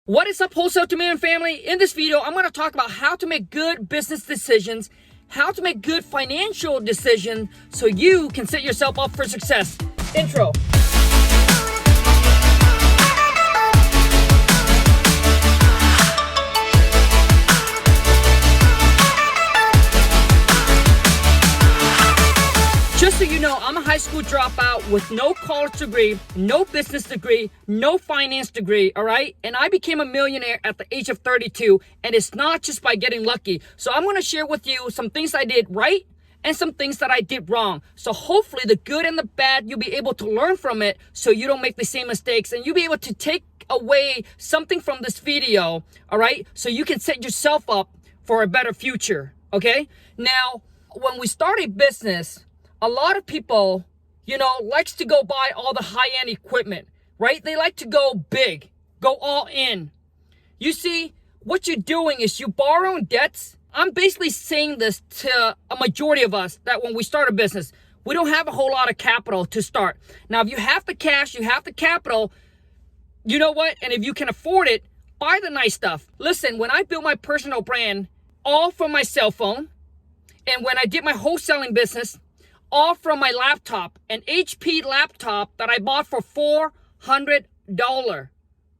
What is up, Wholesale to Million family? In this video, I'm going to talk about how to make good business decisions, how to make good financial decisions so you can set yourself up for success. Intro. Just so you know, I'm a high school dropout with no college degree, no business degree, no finance degree, all right? And I became a millionaire at the age of 32, and it's not just by getting lucky. So I'm going to share with you some things I did right and some things that I did wrong. So hopefully the good and the bad, you'll be able to learn from it so you don't make the same mistakes, and you'll be able to take away something from this video, all right? So you can set yourself up for a better future, okay? Now, when we start a business, a lot of people, likes to go buy all the high-end equipment, right? They like to go big, go all in. You see, what you're doing is you borrowing debts. I'm basically saying this to a majority of us that when we start a business, we don't have a whole lot of capital to start. Now, if you have the cash, you have the capital, you know what? And if you can afford it, buy the nice stuff. Listen, when I built my personal brand, all from my cell phone, and when I did my wholesaling business, all from my laptop, an HP laptop that I bought for $400,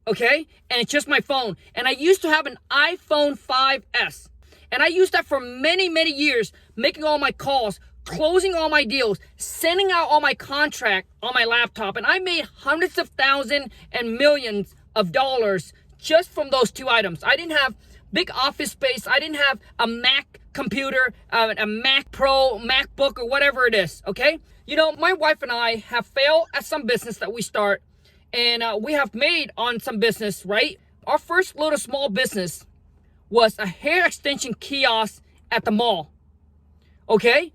okay? And it's just my phone. And I used to have an iPhone 5S. And I used that for many, many years, making all my calls, closing all my deals, sending out all my contract on my laptop. And I made hundreds of thousands and millions of dollars just from those two items. I didn't have big office space. I didn't have a Mac computer, a Mac Pro, MacBook, or whatever it is, okay? My wife and I have failed at some business that we start, and we have made on some business, right? Our first little small business was a hair extension kiosk at the mall, okay?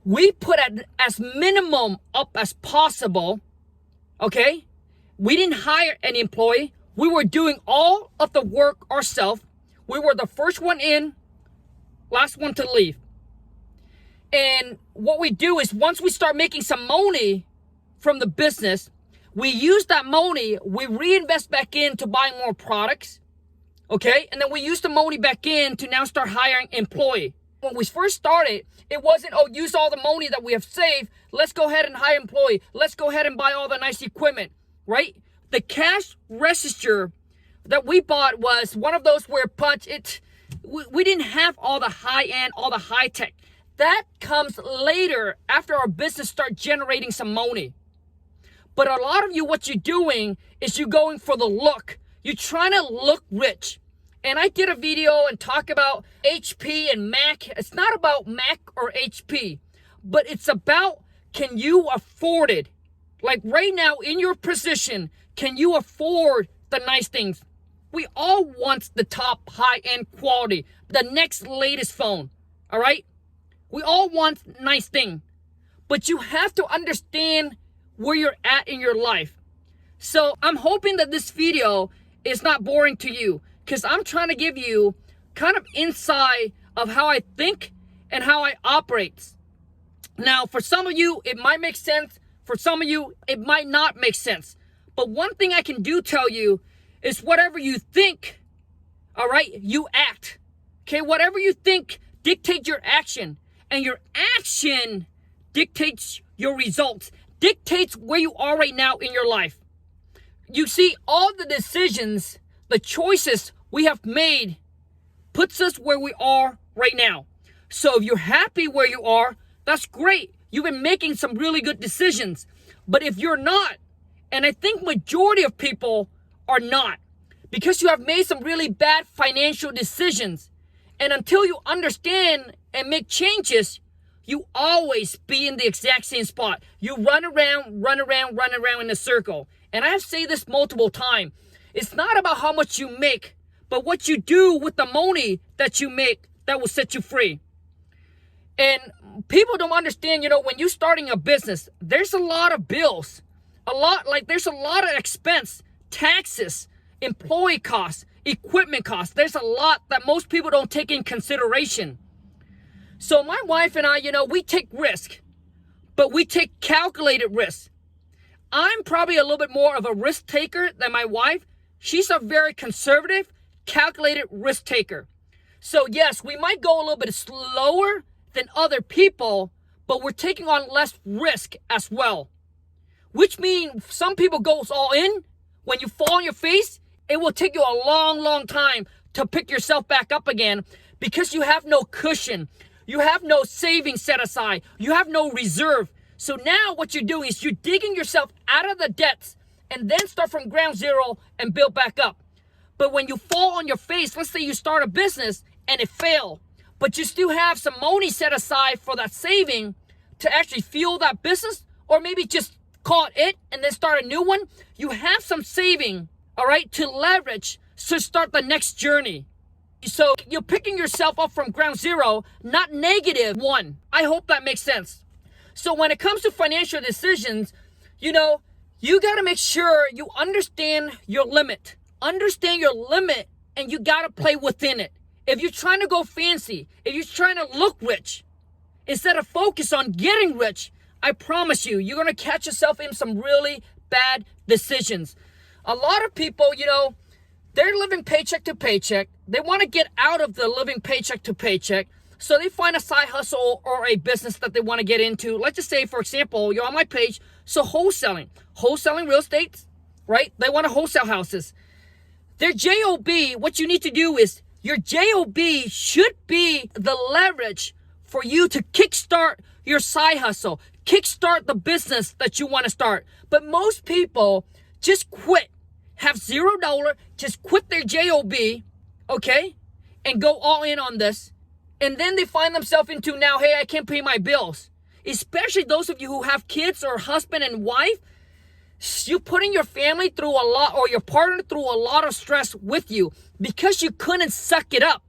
We put as minimum up as possible, okay? We didn't hire any employee. We were doing all of the work ourselves. We were the first one in, last one to leave. And what we do is once we start making some money from the business, we use that money, we reinvest back in to buy more products, okay? And then we use the money back in to now start hiring employee. When we first started, it wasn't, use all the money that we have saved, let's go ahead and hire employee, let's go ahead and buy all the nice equipment, right? The cash register that we bought was one of those where we didn't have all the high-end, all the high-tech. That comes later after our business starts generating some money. But a lot of you, what you're doing is you're going for the look. You're trying to look rich. And I did a video and talk about HP and Mac. It's not about Mac or HP, but it's about, can you afford it? Like right now in your position, can you afford the nice things? We all want the top high-end quality, the next latest phone, all right? We all want nice thing, but you have to understand where you're at in your life. So I'm hoping that this video is not boring to you, because I'm trying to give you kind of insight of how I think and how I operate. Now, for some of you, it might make sense. For some of you, it might not make sense. But one thing I can tell you is whatever you think, all right, you act. Okay, whatever you think dictates your action, and your action dictates your results, dictates where you are right now in your life. You see, all the decisions, the choices we have made puts us where we are right now. So if you're happy where you are, that's great. You've been making some really good decisions. But if you're not, and I think majority of people are not, because you have made some really bad financial decisions. And until you understand and make changes, you always be in the exact same spot. You run around in a circle. And I have said this multiple times. It's not about how much you make, but what you do with the money that you make that will set you free. And people don't understand, when you're starting a business, there's a lot of bills. There's a lot of expense. Taxes, employee costs, equipment costs. There's a lot that most people don't take in consideration. So my wife and I, we take risk, but we take calculated risk. I'm probably a little bit more of a risk taker than my wife. She's a very conservative, calculated risk taker. So yes, we might go a little bit slower than other people, but we're taking on less risk as well. Which means some people goes all in. When you fall on your face, it will take you a long, long time to pick yourself back up again because you have no cushion. You have no savings set aside. You have no reserve. So now what you're doing is you're digging yourself out of the debts and then start from ground zero and build back up. But when you fall on your face, let's say you start a business and it failed, but you still have some money set aside for that saving to actually fuel that business, or maybe just call it and then start a new one. You have some saving, all right, to leverage to start the next journey. So you're picking yourself up from ground zero, not -1. I hope that makes sense. So when it comes to financial decisions, you got to make sure you understand your limit. Understand your limit, and you got to play within it. If you're trying to go fancy, if you're trying to look rich, instead of focus on getting rich, I promise you, you're going to catch yourself in some really bad decisions. A lot of people, they're living paycheck to paycheck. They want to get out of the living paycheck to paycheck. So they find a side hustle or a business that they want to get into. Let's just say, for example, you're on my page. So wholesaling real estate, right? They want to wholesale houses. Their JOB, what you need to do is your JOB should be the leverage for you to kickstart your side hustle, kickstart the business that you want to start. But most people just quit, have $0, just quit their JOB, okay, and go all in on this. And then they find themselves into now, hey, I can't pay my bills. Especially those of you who have kids or husband and wife, you're putting your family through a lot, or your partner through a lot of stress with you because you couldn't suck it up.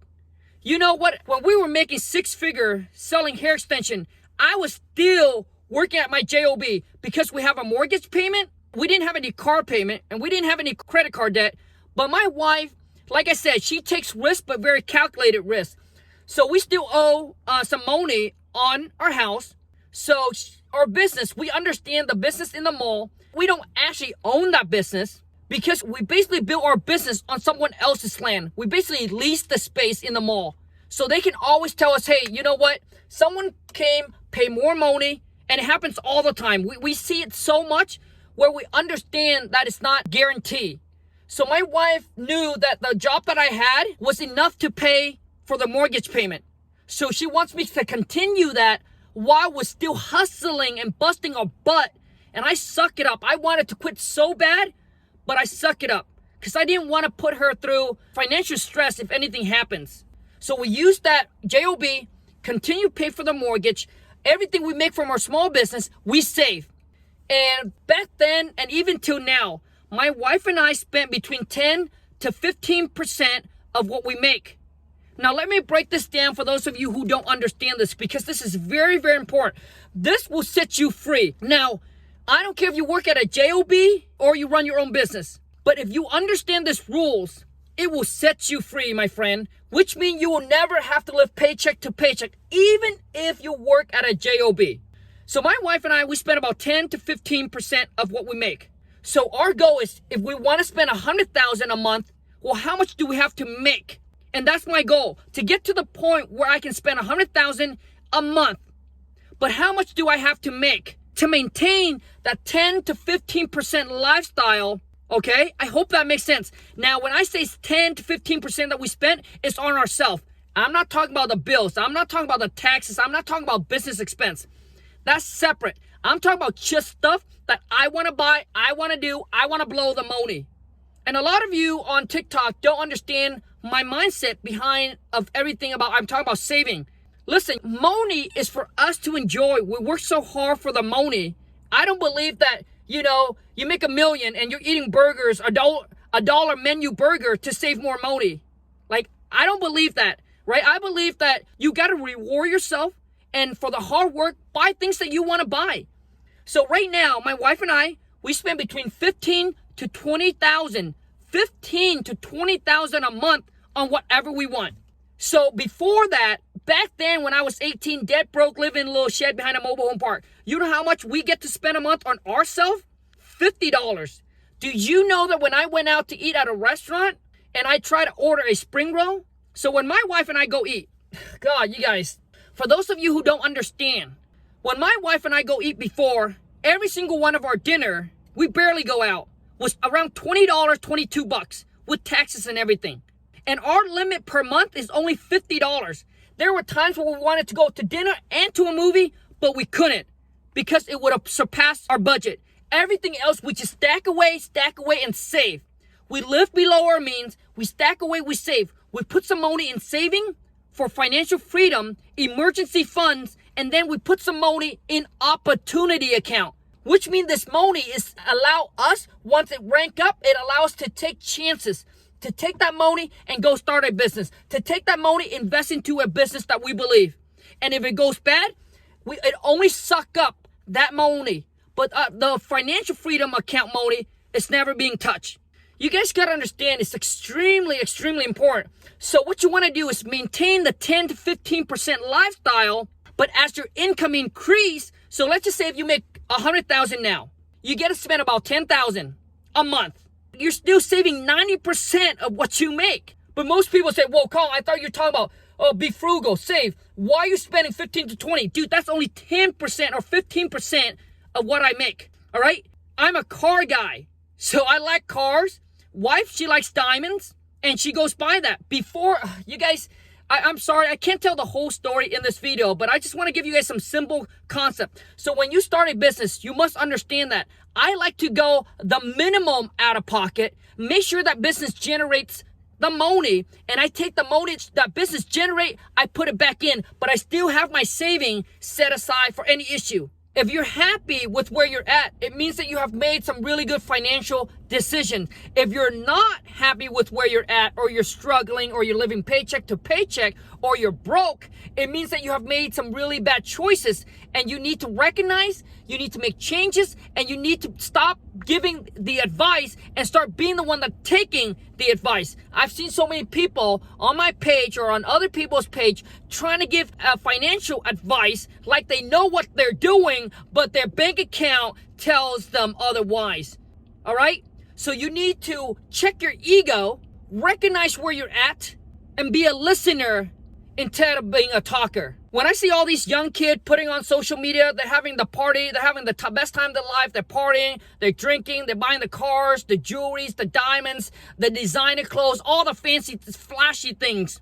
You know what? When we were making 6-figure selling hair extension, I was still working at my JOB because we have a mortgage payment. We didn't have any car payment and we didn't have any credit card debt. But my wife, like I said, she takes risk, but very calculated risk. So we still owe some money on our house. So our business, we understand the business in the mall. We don't actually own that business because we basically built our business on someone else's land. We basically leased the space in the mall. So they can always tell us, hey, you know what? Someone came, pay more money, and it happens all the time. We see it so much where we understand that it's not guaranteed. So my wife knew that the job that I had was enough to pay for the mortgage payment. So she wants me to continue that while we're still hustling and busting our butt. And I suck it up. I wanted to quit so bad, but I suck it up because I didn't want to put her through financial stress if anything happens. So we use that JOB, continue to pay for the mortgage. Everything we make from our small business, we save. And back then, and even till now, my wife and I spent between 10 to 15% of what we make. Now, let me break this down for those of you who don't understand this, because this is very, very important. This will set you free. Now, I don't care if you work at a JOB or you run your own business, but if you understand these rules, it will set you free, my friend, which means you will never have to live paycheck to paycheck, even if you work at a JOB. So my wife and I, we spend about 10 to 15% of what we make. So our goal is, if we want to spend $100,000 a month, well, how much do we have to make? And that's my goal, to get to the point where I can spend $100,000 a month. But how much do I have to make to maintain that 10 to 15% lifestyle? Okay, I hope that makes sense. Now, when I say 10 to 15% that we spend, it's on ourselves. I'm not talking about the bills. I'm not talking about the taxes. I'm not talking about business expense. That's separate. I'm talking about just stuff that I want to buy, I want to do, I want to blow the money. And a lot of you on TikTok don't understand my mindset behind of everything about, I'm talking about saving. Listen, money is for us to enjoy. We work so hard for the money. I don't believe that, you make $1 million and you're eating burgers, a dollar menu burger to save more money. Like, I don't believe that, right? I believe that you got to reward yourself, and for the hard work, buy things that you want to buy. So right now, my wife and I, we spend between $15,000 to $20,000, $15,000 to $20,000 a month on whatever we want. So before that, back then when I was 18, dead broke, living in a little shed behind a mobile home park, you know how much we get to spend a month on ourselves? $50 Do you know that when I went out to eat at a restaurant and I tried to order a spring roll? So when my wife and I go eat, God, you guys, for those of you who don't understand, when my wife and I go eat before, every single one of our dinner, we barely go out, was around $20, $22 with taxes and everything. And our limit per month is only $50. There were times where we wanted to go to dinner and to a movie, but we couldn't because it would have surpassed our budget. Everything else, we just stack away, and save. We live below our means. We stack away, we save. We put some money in saving for financial freedom, emergency funds, and then we put some money in opportunity account, which means this money is allow us, once it rank up, it allows us to take chances, to take that money and go start a business, to take that money, invest into a business that we believe. And if it goes bad, it only suck up that money. But the financial freedom account money is never being touched. You guys got to understand it's extremely, extremely important. So what you want to do is maintain the 10 to 15% lifestyle, but as your income increase, so let's just say if you make $100,000 now, you get to spend about $10,000 a month. You're still saving 90% of what you make. But most people say, whoa, Colin, I thought you were talking about, oh, be frugal, save. Why are you spending 15 to 20? Dude, that's only 10% or 15% of what I make, all right? I'm a car guy, so I like cars. Wife, she likes diamonds, and she goes by that. Before, you guys, I'm sorry, I can't tell the whole story in this video, but I just want to give you guys some simple concept. So when you start a business, you must understand that I like to go the minimum out of pocket, make sure that business generates the money, and I take the money that business generate, I put it back in, but I still have my saving set aside for any issue. If you're happy with where you're at, it means that you have made some really good financial decisions. If you're not happy with where you're at, or you're struggling, or you're living paycheck to paycheck, or you're broke, it means that you have made some really bad choices, and you need to recognize, you need to make changes, and you need to stop giving the advice and start being the one that's taking the advice. I've seen so many people on my page or on other people's page trying to give financial advice like they know what they're doing, but their bank account tells them otherwise. All right? So you need to check your ego, recognize where you're at, and be a listener instead of being a talker. When I see all these young kids putting on social media, they're having the party, they're having the best time of their life, they're partying, they're drinking, they're buying the cars, the jewelries, the diamonds, the designer clothes, all the fancy, flashy things,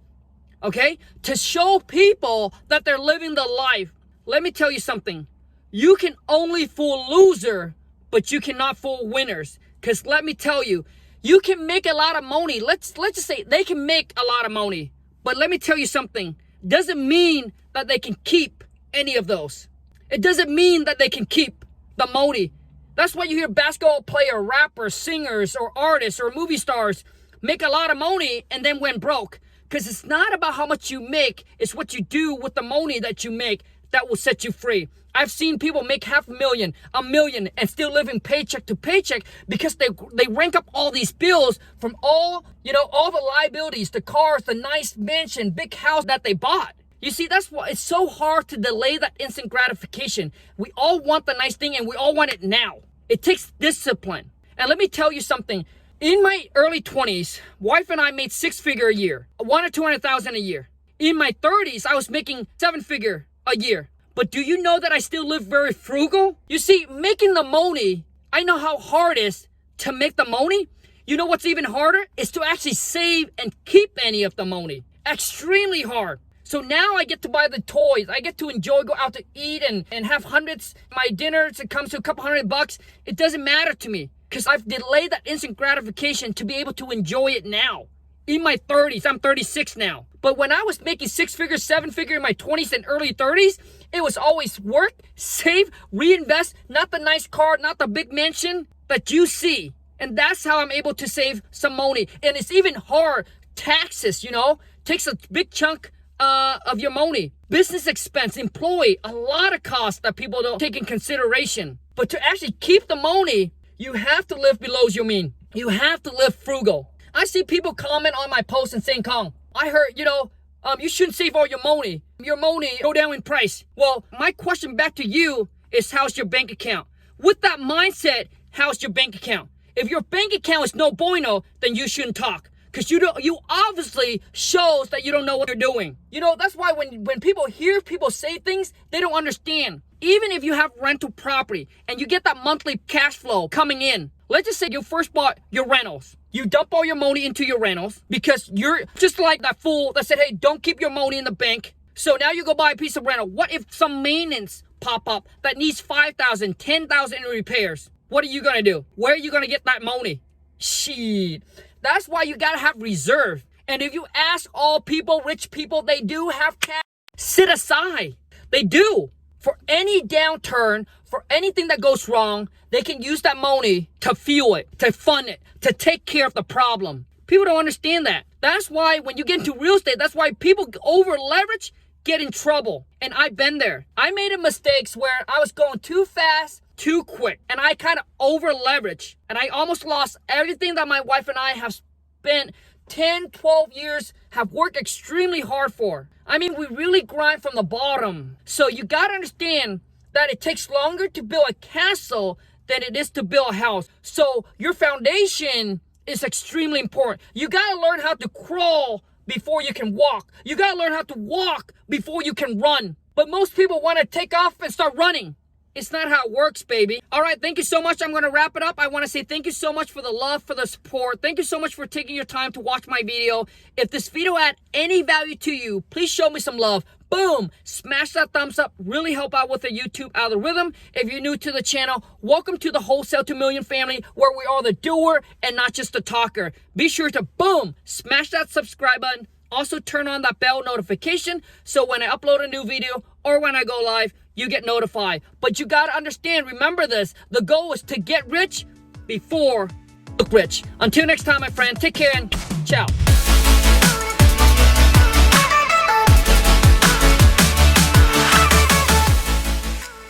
okay? To show people that they're living the life. Let me tell you something. You can only fool loser, but you cannot fool winners. Because let me tell you, you can make a lot of money. Let's just say they can make a lot of money. But let me tell you something. Doesn't mean that they can keep any of those. It doesn't mean that they can keep the money. That's why you hear basketball player, rappers, singers, or artists, or movie stars make a lot of money and then went broke. Because it's not about how much you make. It's what you do with the money that you make that will set you free. I've seen people make $500,000, $1 million, and still living paycheck to paycheck because they rank up all these bills from all the liabilities, the cars, the nice mansion, big house that they bought. You see, that's why it's so hard to delay that instant gratification. We all want the nice thing and we all want it now. It takes discipline. And let me tell you something. In my early 20s, wife and I made 6-figure a year, $100,000 or $200,000 a year. In my 30s, I was making 7-figure a year. But do you know that I still live very frugal? You see, making the money, I know how hard it is to make the money. You know what's even harder? Is to actually save and keep any of the money. Extremely hard. So now I get to buy the toys. I get to enjoy, go out to eat and have hundreds. My dinner, it comes to a couple $100. It doesn't matter to me because I've delayed that instant gratification to be able to enjoy it now. In my 30s, I'm 36 now. But when I was making 6-figure, 7-figure in my 20s and early 30s, it was always work, save, reinvest, not the nice car, not the big mansion that you see. And that's how I'm able to save some money. And it's even hard. Taxes, takes a big chunk of your money. Business expense, employee, a lot of costs that people don't take in consideration. But to actually keep the money, you have to live below your means. You have to live frugal. I see people comment on my post and saying, Kong, I heard, you shouldn't save all your money. Your money go down in price. Well, my question back to you is how's your bank account? With that mindset, how's your bank account? If your bank account is no bueno, then you shouldn't talk. Because you obviously shows that you don't know what you're doing. That's why when people hear people say things, they don't understand. Even if you have rental property and you get that monthly cash flow coming in, let's just say you first bought your rentals. You dump all your money into your rentals because you're just like that fool that said, hey, don't keep your money in the bank. So now you go buy a piece of rental. What if some maintenance pop up that needs $5,000, $10,000 in repairs? What are you going to do? Where are you going to get that money? Shit. That's why you got to have reserve. And if you ask all people, rich people, they do have cash sit aside. They do. For any downturn, for anything that goes wrong, they can use that money to fuel it, to fund it, to take care of the problem. People don't understand that. That's why when you get into real estate, that's why people over leverage, get in trouble. And I've been there. I made mistakes where I was going too fast, too quick, and I kind of over leveraged, and I almost lost everything that my wife and I have spent 10, 12 years, have worked extremely hard for. I mean, we really grind from the bottom. So you got to understand that it takes longer to build a castle than it is to build a house. So your foundation is extremely important. You got to learn how to crawl before you can walk. You got to learn how to walk before you can run. But most people want to take off and start running. It's not how it works, baby. All right, thank you so much. I'm going to wrap it up. I want to say thank you so much for the love, for the support. Thank you so much for taking your time to watch my video. If this video had any value to you, please show me some love. Boom, smash that thumbs up. Really help out with the YouTube algorithm. If you're new to the channel, welcome to the Wholesale to Million family, where we are the doer and not just the talker. Be sure to, boom, smash that subscribe button. Also turn on that bell notification so when I upload a new video or when I go live, you get notified. But you got to understand, remember this, the goal is to get rich before look rich. Until next time, my friend, take care and ciao.